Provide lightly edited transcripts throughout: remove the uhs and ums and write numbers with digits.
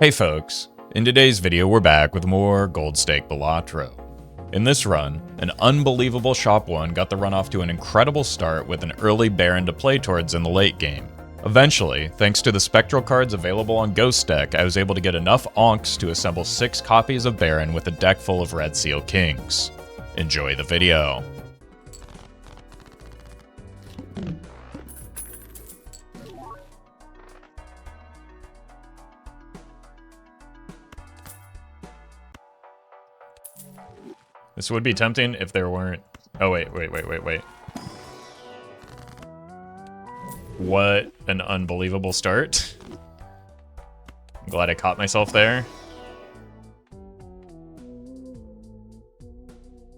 Hey folks, in today's video we're back with more Gold Stake Balatro. In this run, an unbelievable shop 1 got the run off to an incredible start with an early Baron to play towards in the late game. Eventually, thanks to the Spectral Cards available on Gold Stake, I was able to get enough Ankhs to assemble 6 copies of Baron with a deck full of Red Seal Kings. Enjoy the video. This would be tempting if there weren't... Oh, wait. What an unbelievable start. I'm glad I caught myself there.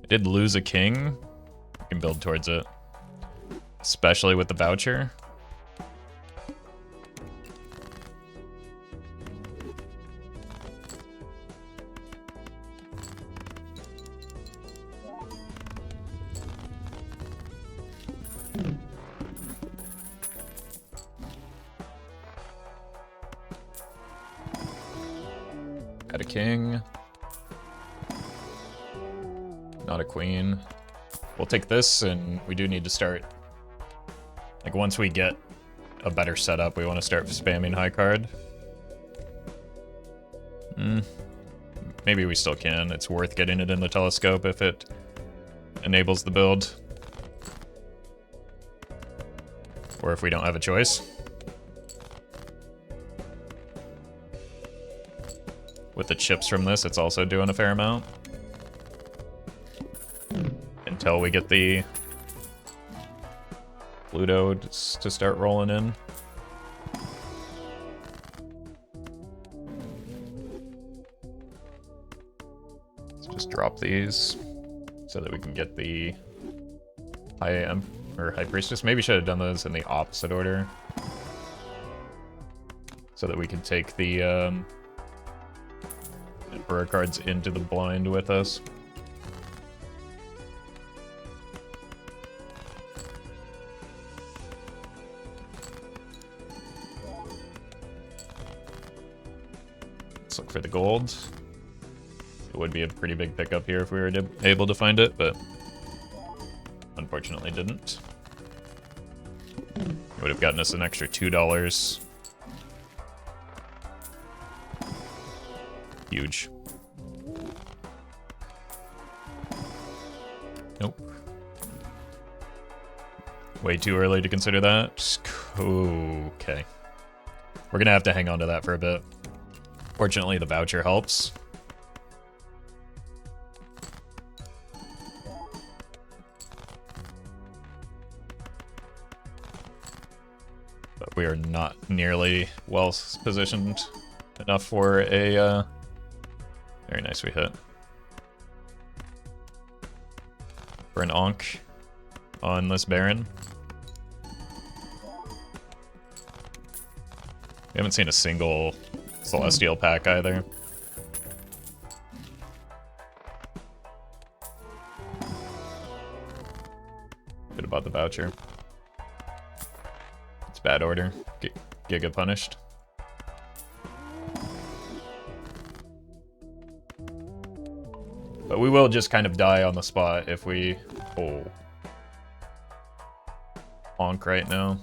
I did lose a king. I can build towards it. Especially with the voucher. Got a king. Not a queen. We'll take this, and we do need to start. Like, once we get a better setup, we want to start spamming high card. Maybe we still can. It's worth getting it in the telescope if it enables the build. Or if we don't have a choice. With the chips from this, it's also doing a fair amount. Until we get the Pluto to start rolling in. Let's just drop these so that we can get the High Priestess. Maybe should have done those in the opposite order. So that we could take the Emperor cards into the blind with us. Let's look for the gold. It would be a pretty big pickup here if we were able to find it, but unfortunately didn't. It would have gotten us an extra $2. Huge. Nope. Way too early to consider that. Okay. We're gonna have to hang on to that for a bit. Fortunately, the voucher helps. But we are not nearly well positioned enough for a... Very nice, we hit. For an Ankh on this Baron. We haven't seen a single Celestial pack either. Good about the voucher. It's bad order. Giga punished. But we will just kind of die on the spot if we... Oh. Honk right now.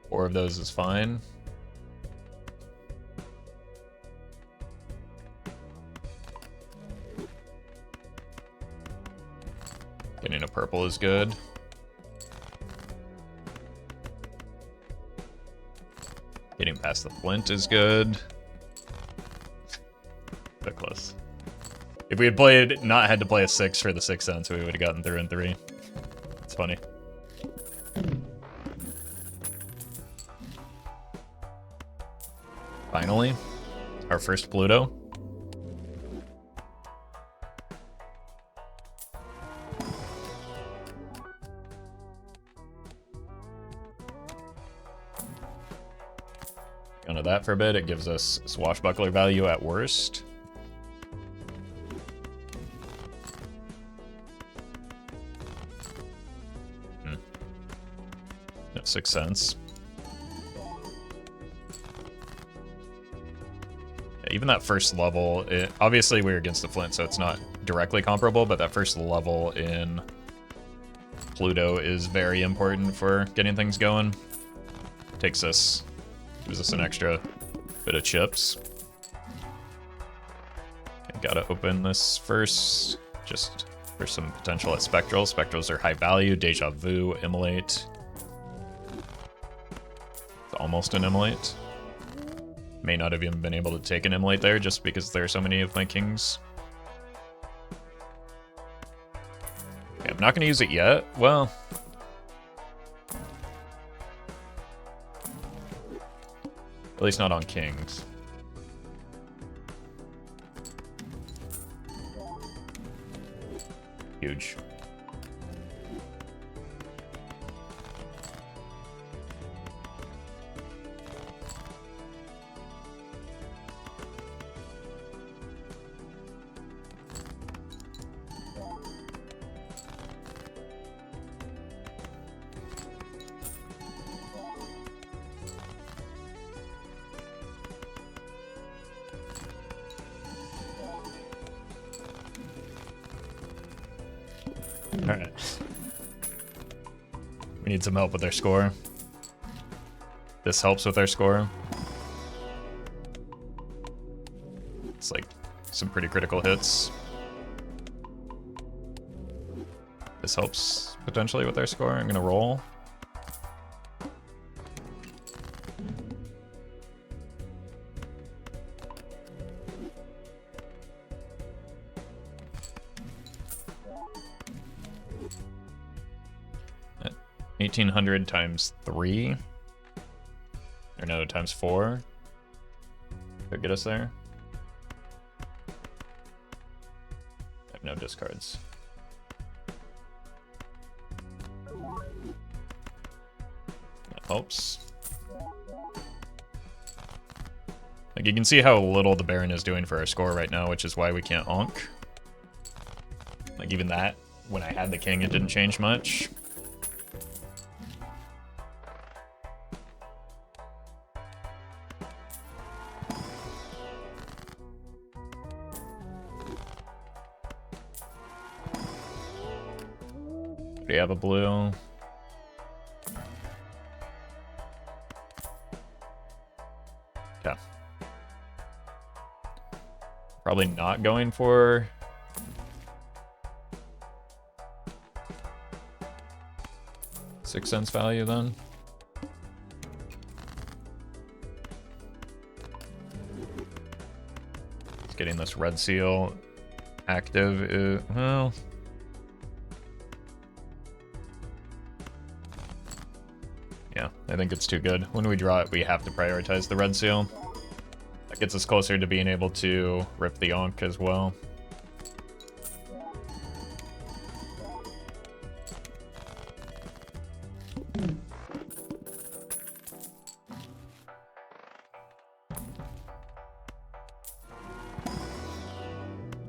Four of those is fine. Getting a purple is good. Getting past the flint is good. Bit close. If we had not had to play a 6 for the 6 cents, we would have gotten through in 3. It's funny. Finally, our first Pluto. that for a bit. It gives us swashbuckler value at worst. That 6 cents. Even that first level, obviously we're against the Flint, so it's not directly comparable, but that first level in Pluto is very important for getting things going. Gives us an extra bit of chips. Gotta open this first, just for some potential at Spectral. Spectrals are high value. Deja Vu, Immolate. It's almost an Immolate. May not have even been able to take an Immolate there just because there are so many of my kings. Okay, I'm not going to use it yet. Well, at least not on kings. Huge. Alright. We need some help with our score. This helps with our score. It's like some pretty critical hits. This helps potentially with our score. I'm gonna roll. At 1800 times 3. Or no, times 4. Could get us there. I have no discards. That helps. Like, you can see how little the Baron is doing for our score right now, which is why we can't Ankh. Like, even that, when I had the king, it didn't change much. We have a blue. Yeah. Probably not going for... $0.06 value then. It's getting this red seal active. Well... yeah, I think it's too good. When we draw it, we have to prioritize the red seal. That gets us closer to being able to rip the Ankh as well.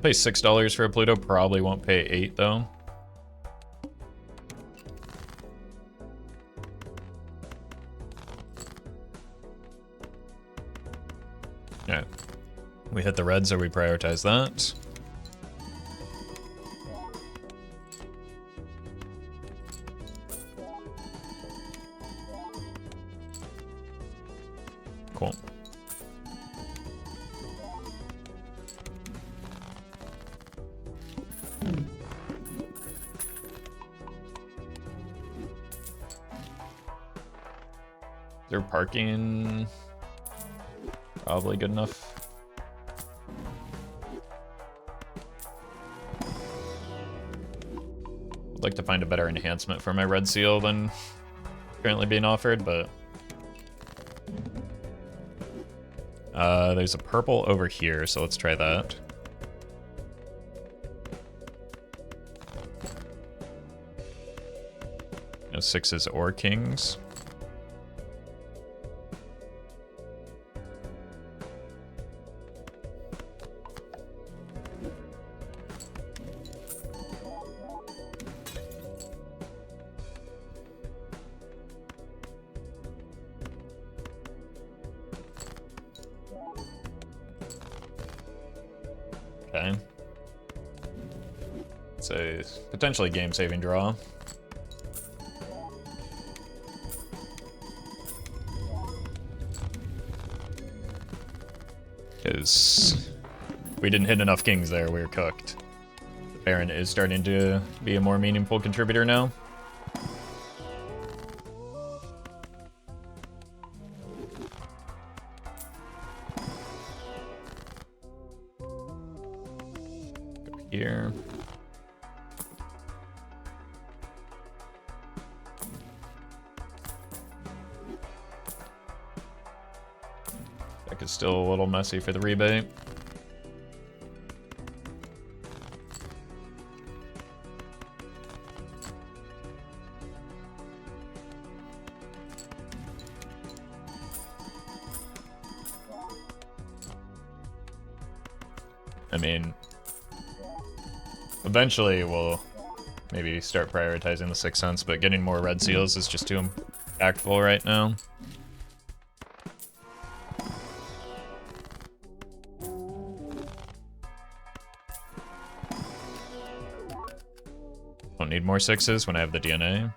Pay $6 for a Pluto, probably won't pay 8 though. Alright. We hit the red, so we prioritize that. Cool. Is there parking? Probably good enough. I'd like to find a better enhancement for my red seal than currently being offered, but... there's a purple over here, so let's try that. No 6s or kings. Okay. It's a potentially game-saving draw. Because we didn't hit enough kings there, we were cooked. The Baron is starting to be a more meaningful contributor now. Go here. Deck is still a little messy for the rebate. I mean, eventually we'll maybe start prioritizing the 6 cents, but getting more red seals is just too impactful right now. Don't need more 6s when I have the DNA.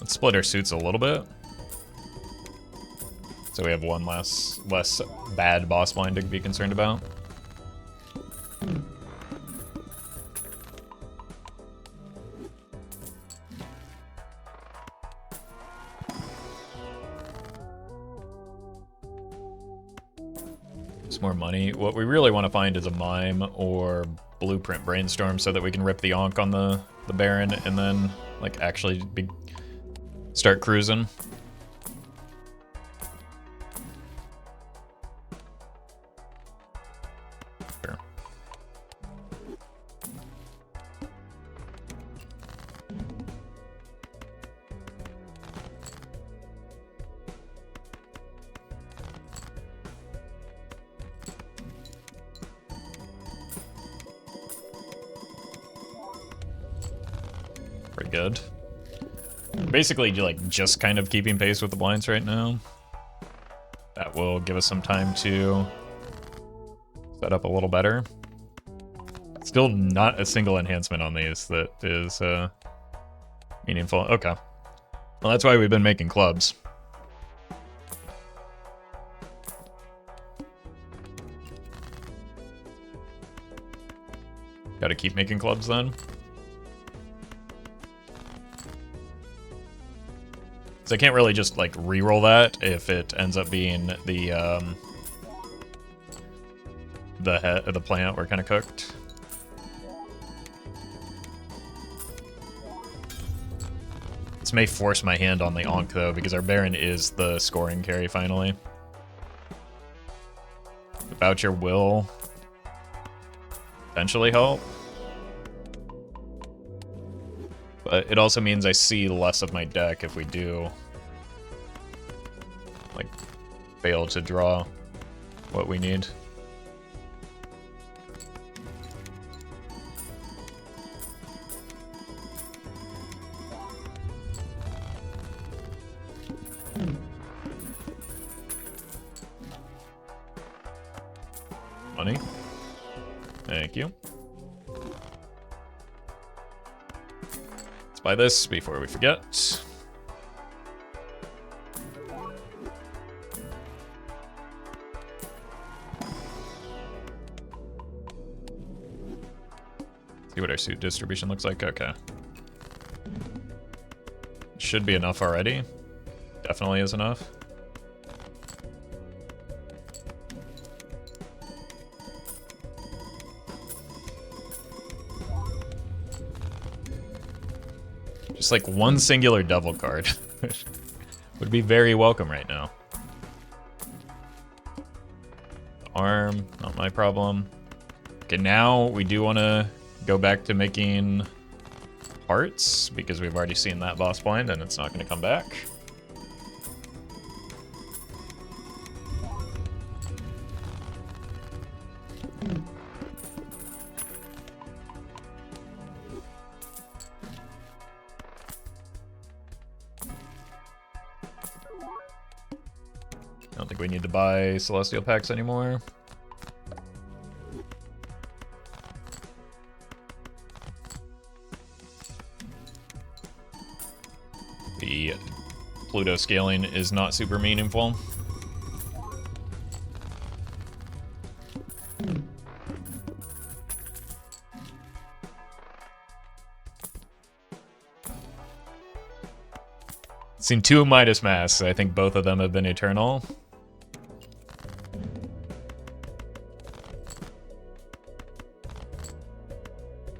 Let's split our suits a little bit, so we have one less bad boss blind to be concerned about. It's more money. What we really want to find is a mime or blueprint brainstorm so that we can rip the Ankh on the Baron and then like actually start cruising. Sure. Pretty good. Basically, like just kind of keeping pace with the blinds right now. That will give us some time to set up a little better. Still not a single enhancement on these that is meaningful. Okay. Well, that's why we've been making clubs. Gotta keep making clubs then. So I can't really just like re-roll that if it ends up being the head of the plant we're kind of cooked. This may force my hand on the Ankh though, because our Baron is the scoring carry finally. The voucher will potentially help, but it also means I see less of my deck if we do like fail to draw what we need. Money. Thank you. Let's buy this before we forget. See what our suit distribution looks like. Okay. Should be enough already. Definitely is enough. Just like one singular devil card would be very welcome right now. Arm, not my problem. Okay, now we do want to go back to making hearts because we've already seen that boss blind and it's not going to come back. we need to buy Celestial Packs anymore. The Pluto scaling is not super meaningful. Seen 2 Midas Masks. I think both of them have been eternal.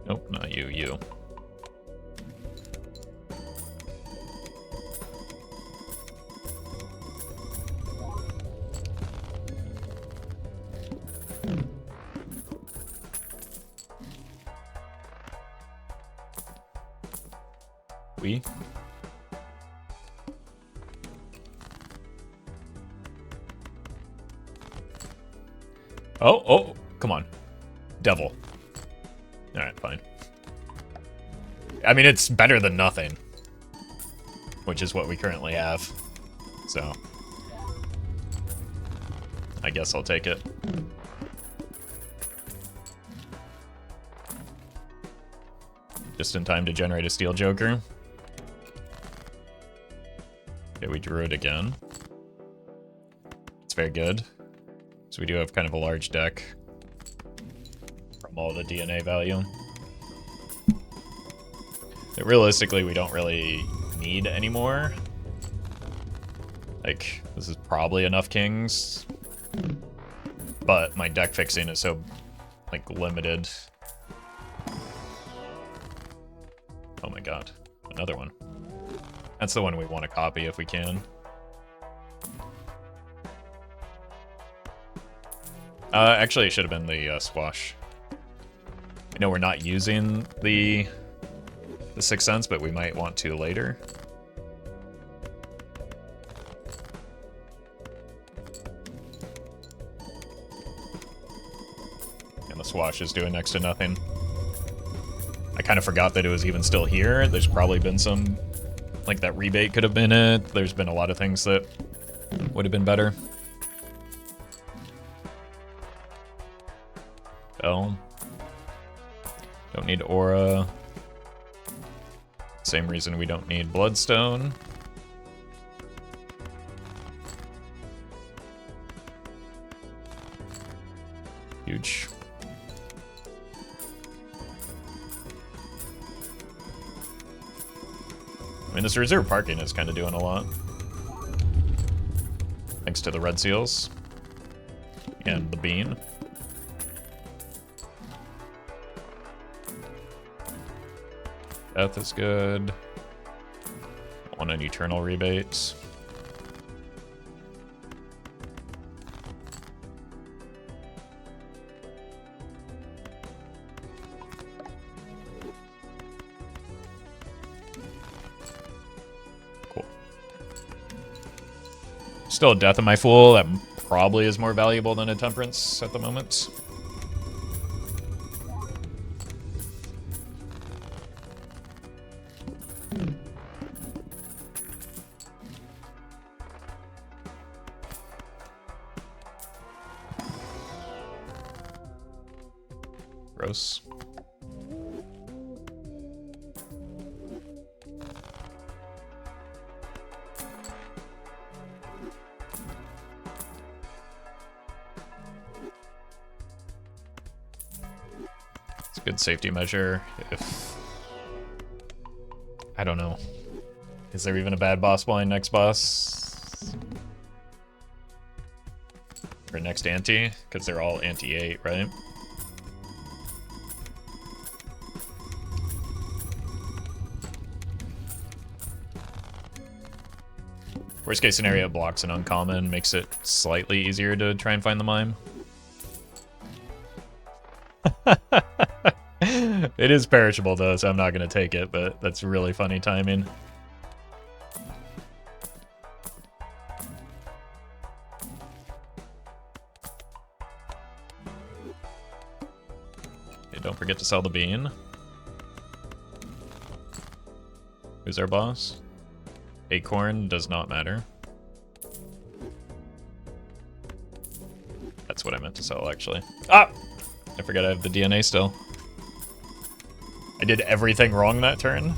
Nope, not you, you. We? Oh, come on. Devil. Alright, fine. I mean, it's better than nothing. Which is what we currently have. So. I guess I'll take it. Just in time to generate a Steel Joker. Okay, we drew it again. It's very good. So we do have kind of a large deck from all the DNA value. But realistically, we don't really need any more. Like, this is probably enough kings. But my deck fixing is so, like, limited. Oh my god. Another one. That's the one we want to copy if we can. Actually, it should have been the squash. I know we're not using the Sixth Sense, but we might want to later. And the squash is doing next to nothing. I kind of forgot that it was even still here. There's probably been some, like that rebate could have been it. There's been a lot of things that would have been better. Oh. Don't need Aura. Same reason we don't need Bloodstone. Huge. I mean, this reserve parking is kind of doing a lot. Thanks to the red seals. And the bean. Death is good. Want an eternal rebate. Cool. Still a Death of my Fool. That probably is more valuable than a Temperance at the moment. Gross. It's a good safety measure if... I don't know. Is there even a bad boss blind next boss? Or next ante? Because they're all ante 8, right? Worst case scenario, blocks an uncommon, makes it slightly easier to try and find the mime. It is perishable though, so I'm not going to take it, but that's really funny timing. Okay, don't forget to sell the bean. Who's our boss? Acorn does not matter. to sell, actually. Ah! I forgot I have the DNA still. I did everything wrong that turn,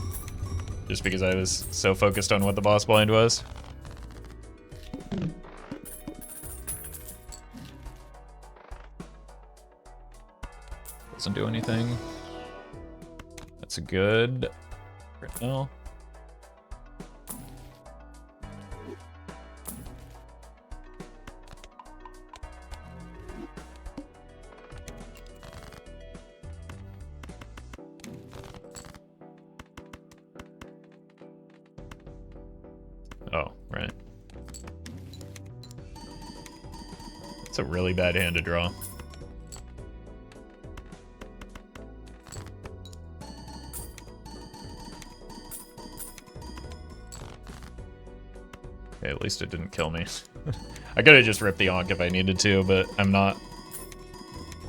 just because I was so focused on what the boss blind was. Doesn't do anything. That's good right now. Oh, right. It's a really bad hand to draw. Okay, at least it didn't kill me. I could have just ripped the Ankh if I needed to, but I'm not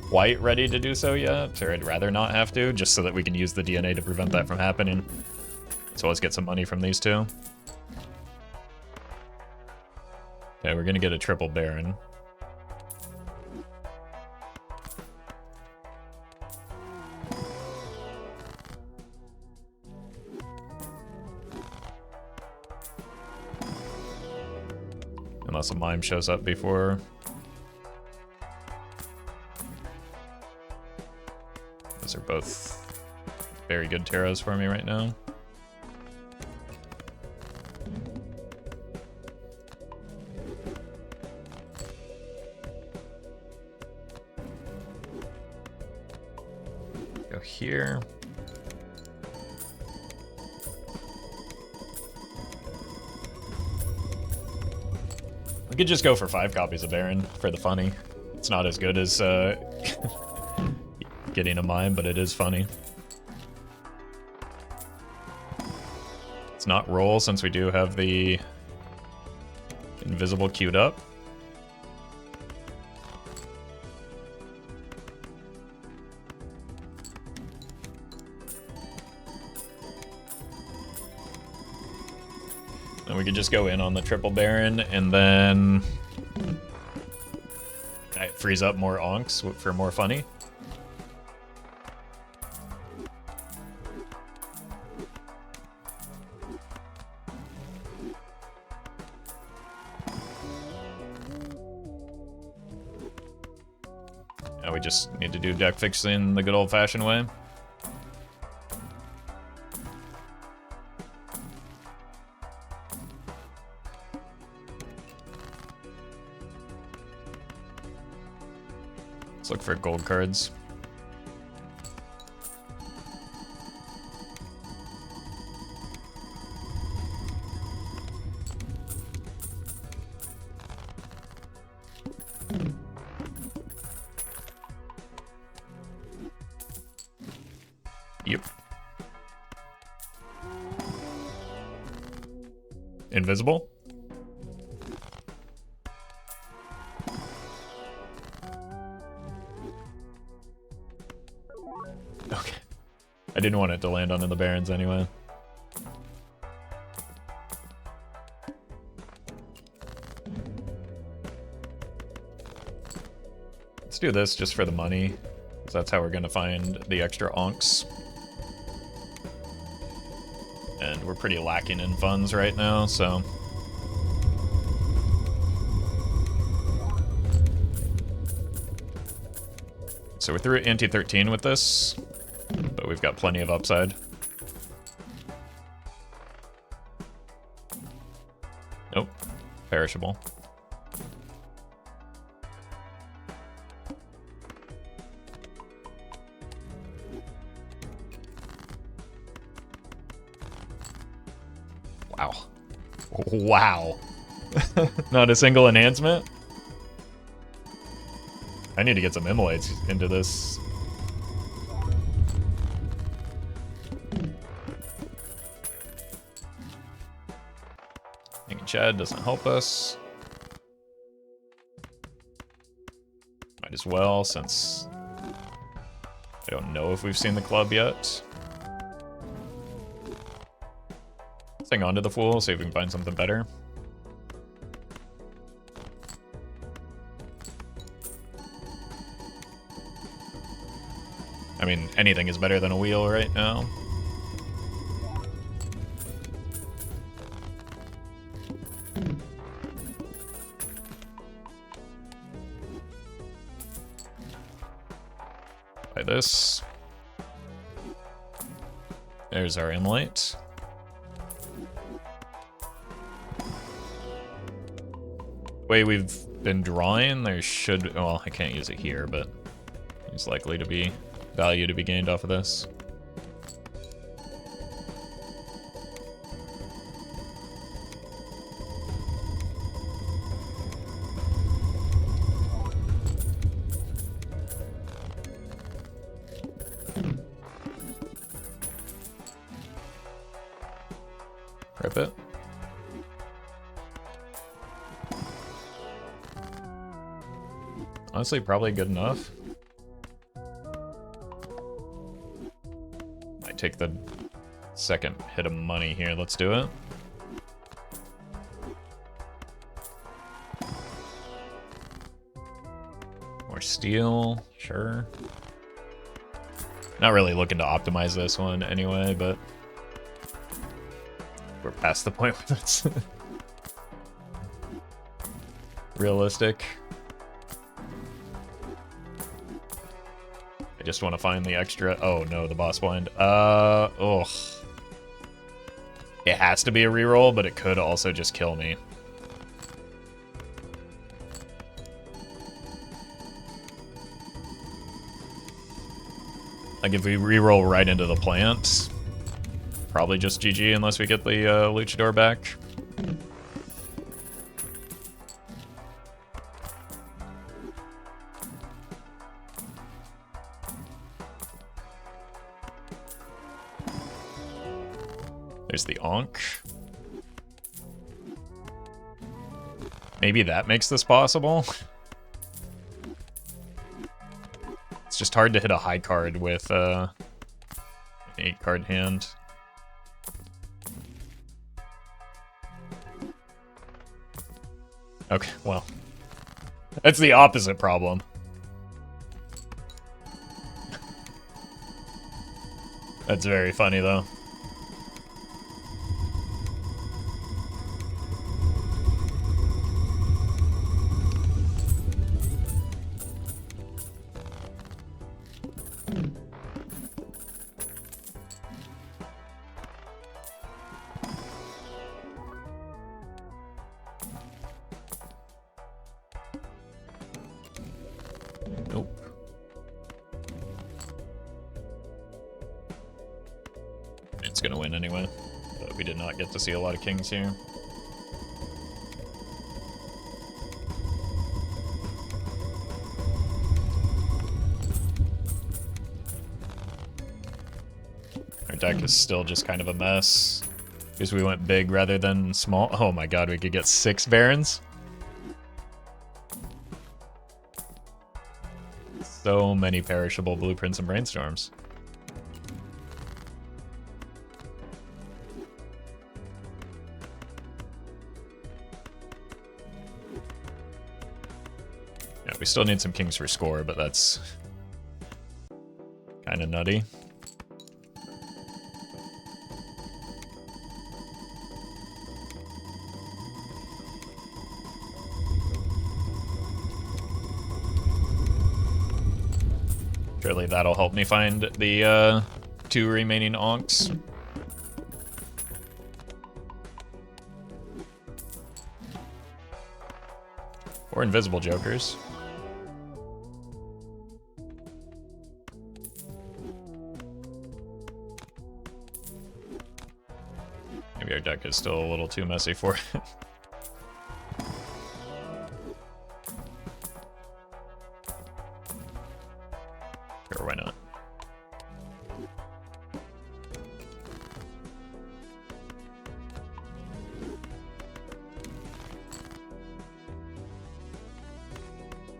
quite ready to do so yet, or I'd rather not have to, just so that we can use the DNA to prevent that from happening. So let's get some money from these two. Okay, we're gonna get a triple Baron. Unless a mime shows up before. Those are both very good tarots for me right now. Go here. We could just go for 5 copies of Baron for the funny. It's not as good as getting a mime, but it is funny. It's not roll since we do have the invisible queued up. And we could just go in on the triple Baron and then it frees up more Ankhs for more funny. Now we just need to do deck fixing the good old-fashioned way. Let's look for gold cards. Yep. Invisible? Okay. I didn't want it to land onto the Barons anyway. Let's do this just for the money, because that's how we're going to find the extra Ankhs. And we're pretty lacking in funds right now, so... So we're through ante 13 with this, but we've got plenty of upside. Nope. Perishable. Wow. Wow. Not a single enhancement? I need to get some immolates into this. Thinking Chad doesn't help us. Might as well, since I don't know if we've seen the club yet. Let's hang on to the Fool, see if we can find something better. mean, anything is better than a wheel right now. Buy this. There's our inlight. Way we've been drawing, there should, well, I can't use it here, but there's likely to be value to be gained off of this. Rip it. Honestly, probably good enough. Might take the second hit of money here. Let's do it. More steel, sure. Not really looking to optimize this one anyway, but we're past the point where that's realistic. I just want to find the extra. Oh no, the boss blind. Oh. It has to be a reroll, but it could also just kill me. Like if we reroll right into the plant, probably just GG unless we get the luchador back. There's the Ankh. Maybe that makes this possible. It's just hard to hit a high card with an 8-card hand. Okay, well, that's the opposite problem. That's very funny, though. Nope. It's gonna win anyway, but we did not get to see a lot of kings here. Our deck is still just kind of a mess because we went big rather than small. Oh my god, we could get 6 barons. So many perishable blueprints and brainstorms. Yeah, we still need some kings for score, but that's kind of nutty. Surely that'll help me find the 2 remaining Ankhs. Or invisible jokers. Maybe our deck is still a little too messy for it. Sure, why not?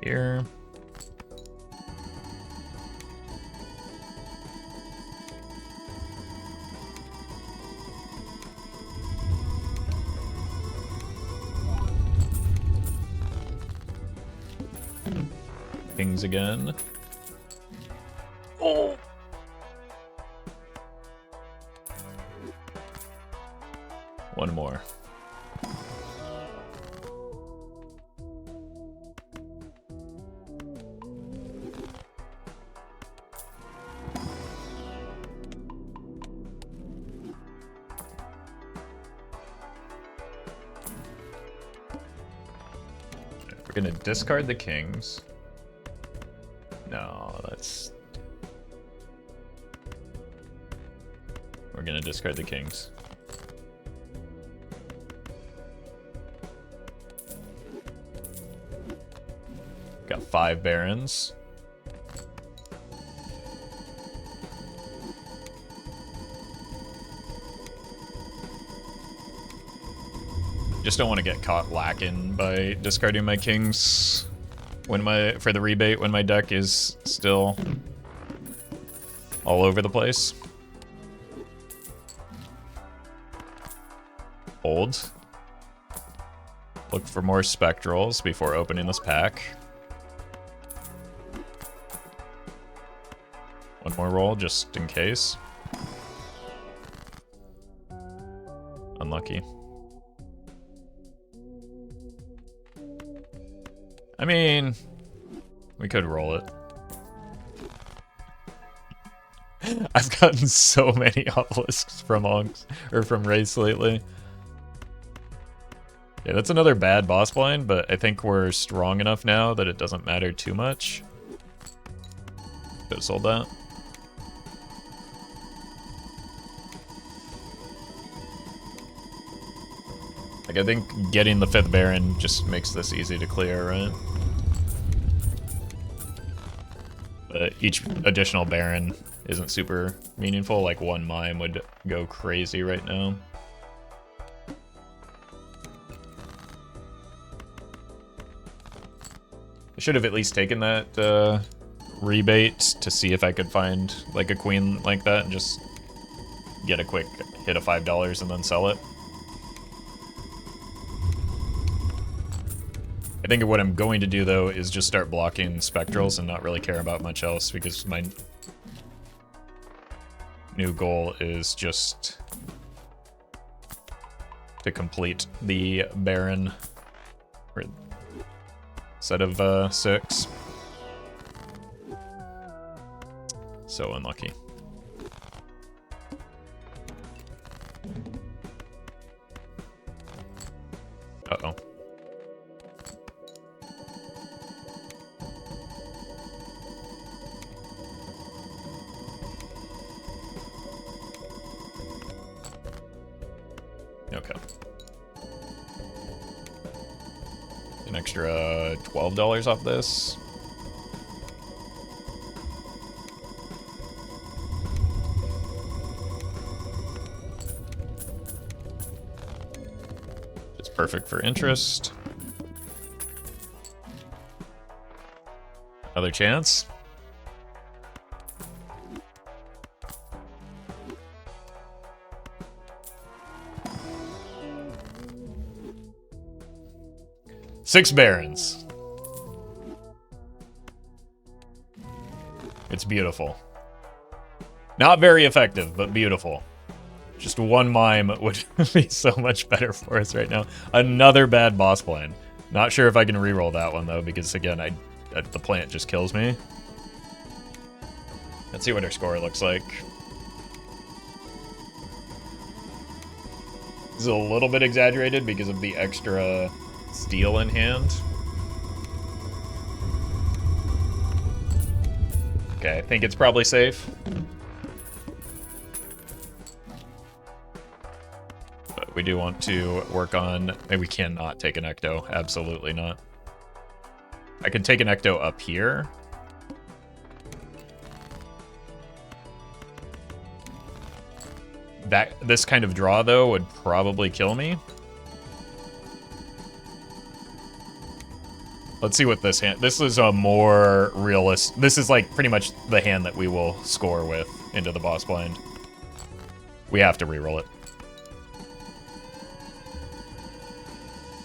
Here. Kings again. Oh, one more. We're gonna discard the kings. No, that's... We're gonna discard the kings. Got 5 barons. Just don't want to get caught lacking by discarding my kings when for the rebate when my deck is still all over the place. Hold. Look for more spectrals before opening this pack. One more roll just in case. Unlucky. I mean, we could roll it. I've gotten so many obelisks from Ankhs, or from Race lately. Yeah, that's another bad boss blind, but I think we're strong enough now that it doesn't matter too much. Could have sold that. Like, I think getting the 5th Baron just makes this easy to clear, right? But each additional Baron isn't super meaningful. Like, 1 mime would go crazy right now. I should have at least taken that rebate to see if I could find like a queen like that and just get a quick hit of $5 and then sell it. I think what I'm going to do though is just start blocking spectrals and not really care about much else, because my new goal is just to complete the Baron set of 6. So unlucky. Uh-oh. Okay. An extra $12 off this. It's perfect for interest. Another chance. Six barons. It's beautiful. Not very effective, but beautiful. Just 1 mime would be so much better for us right now. Another bad boss plan. Not sure if I can reroll that one though, because again, the plant just kills me. Let's see what our score looks like. This is a little bit exaggerated because of the extra steel in hand. Okay, I think it's probably safe. But we do want to work on... we cannot take an Ecto. Absolutely not. I can take an Ecto up here. This kind of draw, though, would probably kill me. Let's see what this hand... This is a more realist... This is like pretty much the hand that we will score with into the boss blind. We have to reroll it.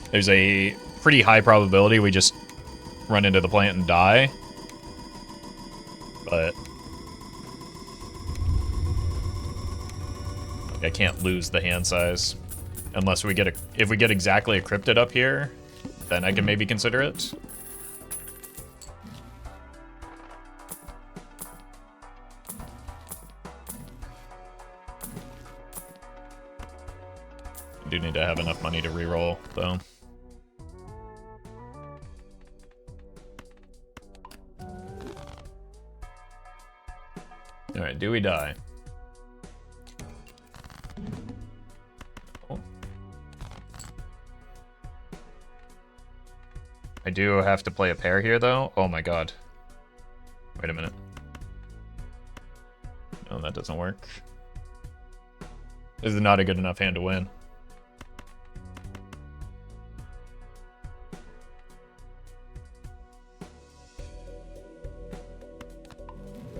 There's a pretty high probability we just run into the plant and die. But... I can't lose the hand size. Unless we get if we get exactly a cryptid up here, then I can maybe consider it. I do need to have enough money to reroll, though. Alright, do we die? Oh. I do have to play a pair here, though. Oh my god. Wait a minute. No, that doesn't work. This is not a good enough hand to win.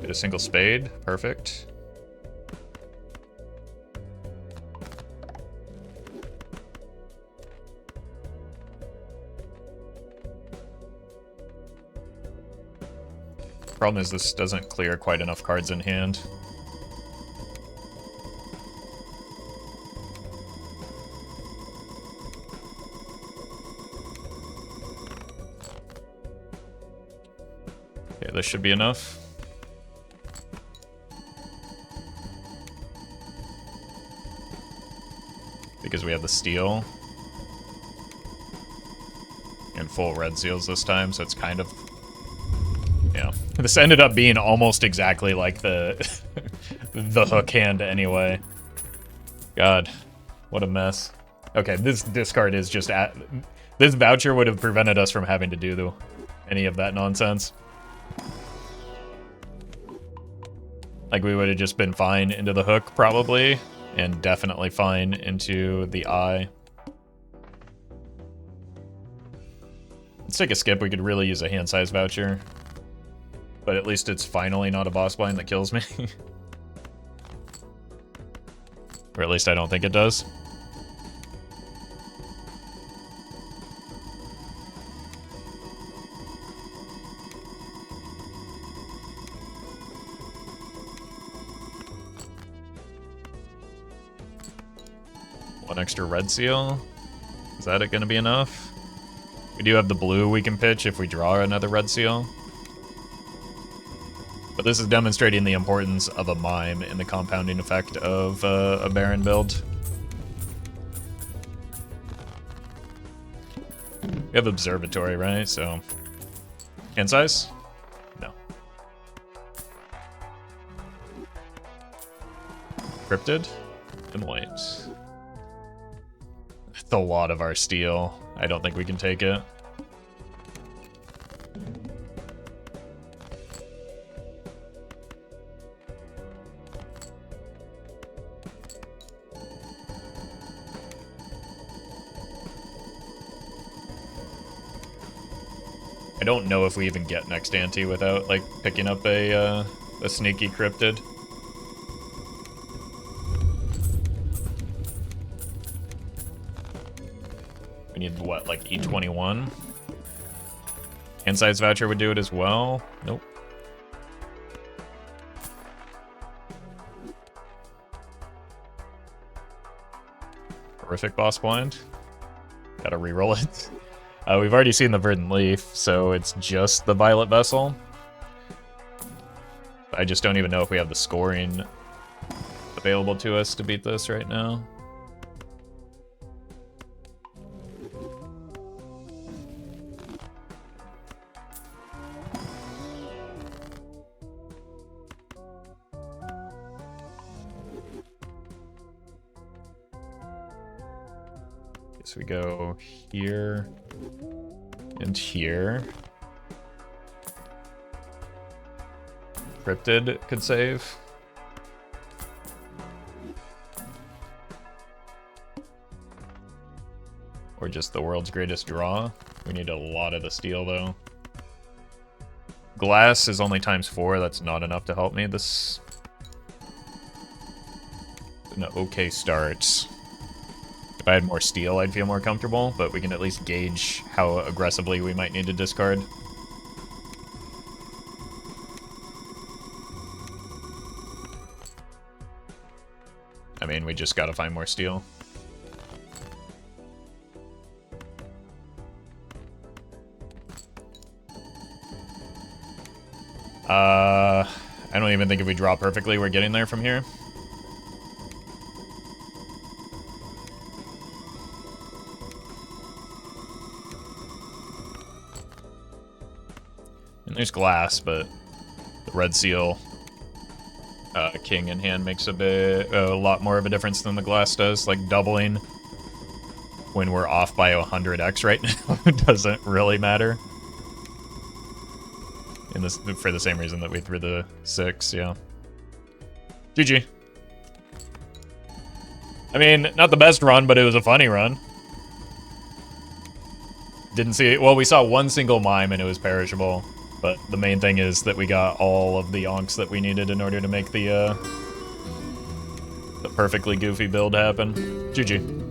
Get a single spade. Perfect. Problem is this doesn't clear quite enough cards in hand. Okay, this should be enough. Because we have the steel. And full red seals this time, so it's kind of... Yeah. This ended up being almost exactly like the the hook hand anyway. God, what a mess. Okay, this discard is just at... This voucher would have prevented us from having to do any of that nonsense. Like, we would have just been fine into the hook, probably. And definitely fine into the eye. Let's take a skip. We could really use a hand size voucher. But at least it's finally not a boss blind that kills me. Or at least I don't think it does. One extra red seal. Is that going to be enough? We do have the blue we can pitch if we draw another red seal. But this is demonstrating the importance of a mime in the compounding effect of a Baron build. We have Observatory, right? So, hand size? No. Cryptid? Immolate. It's a lot of our steel. I don't think we can take it. I don't know if we even get next ante without, like, picking up a sneaky cryptid. We need, what, like E21? Hand size voucher would do it as well. Nope. Horrific boss blind. Gotta reroll it. We've already seen the Verdant Leaf, so it's just the Violet Vessel. I just don't even know if we have the scoring available to us to beat this right now. So we go here and here. Cryptid could save. Or just the world's greatest draw. We need a lot of the steel though. Glass is only ×4, that's not enough to help me. This is an okay start. If I had more steel, I'd feel more comfortable, but we can at least gauge how aggressively we might need to discard. I mean, we just gotta find more steel. I don't even think if we draw perfectly, we're getting there from here. And there's glass, but the red seal king in hand makes a lot more of a difference than the glass does. Like doubling when we're off by 100x right now doesn't really matter. For the same reason that we threw the 6, yeah. GG. I mean, not the best run, but it was a funny run. Didn't see it. Well, we saw one single mime and it was perishable. But the main thing is that we got all of the Ankhs that we needed in order to make the perfectly goofy build happen. GG.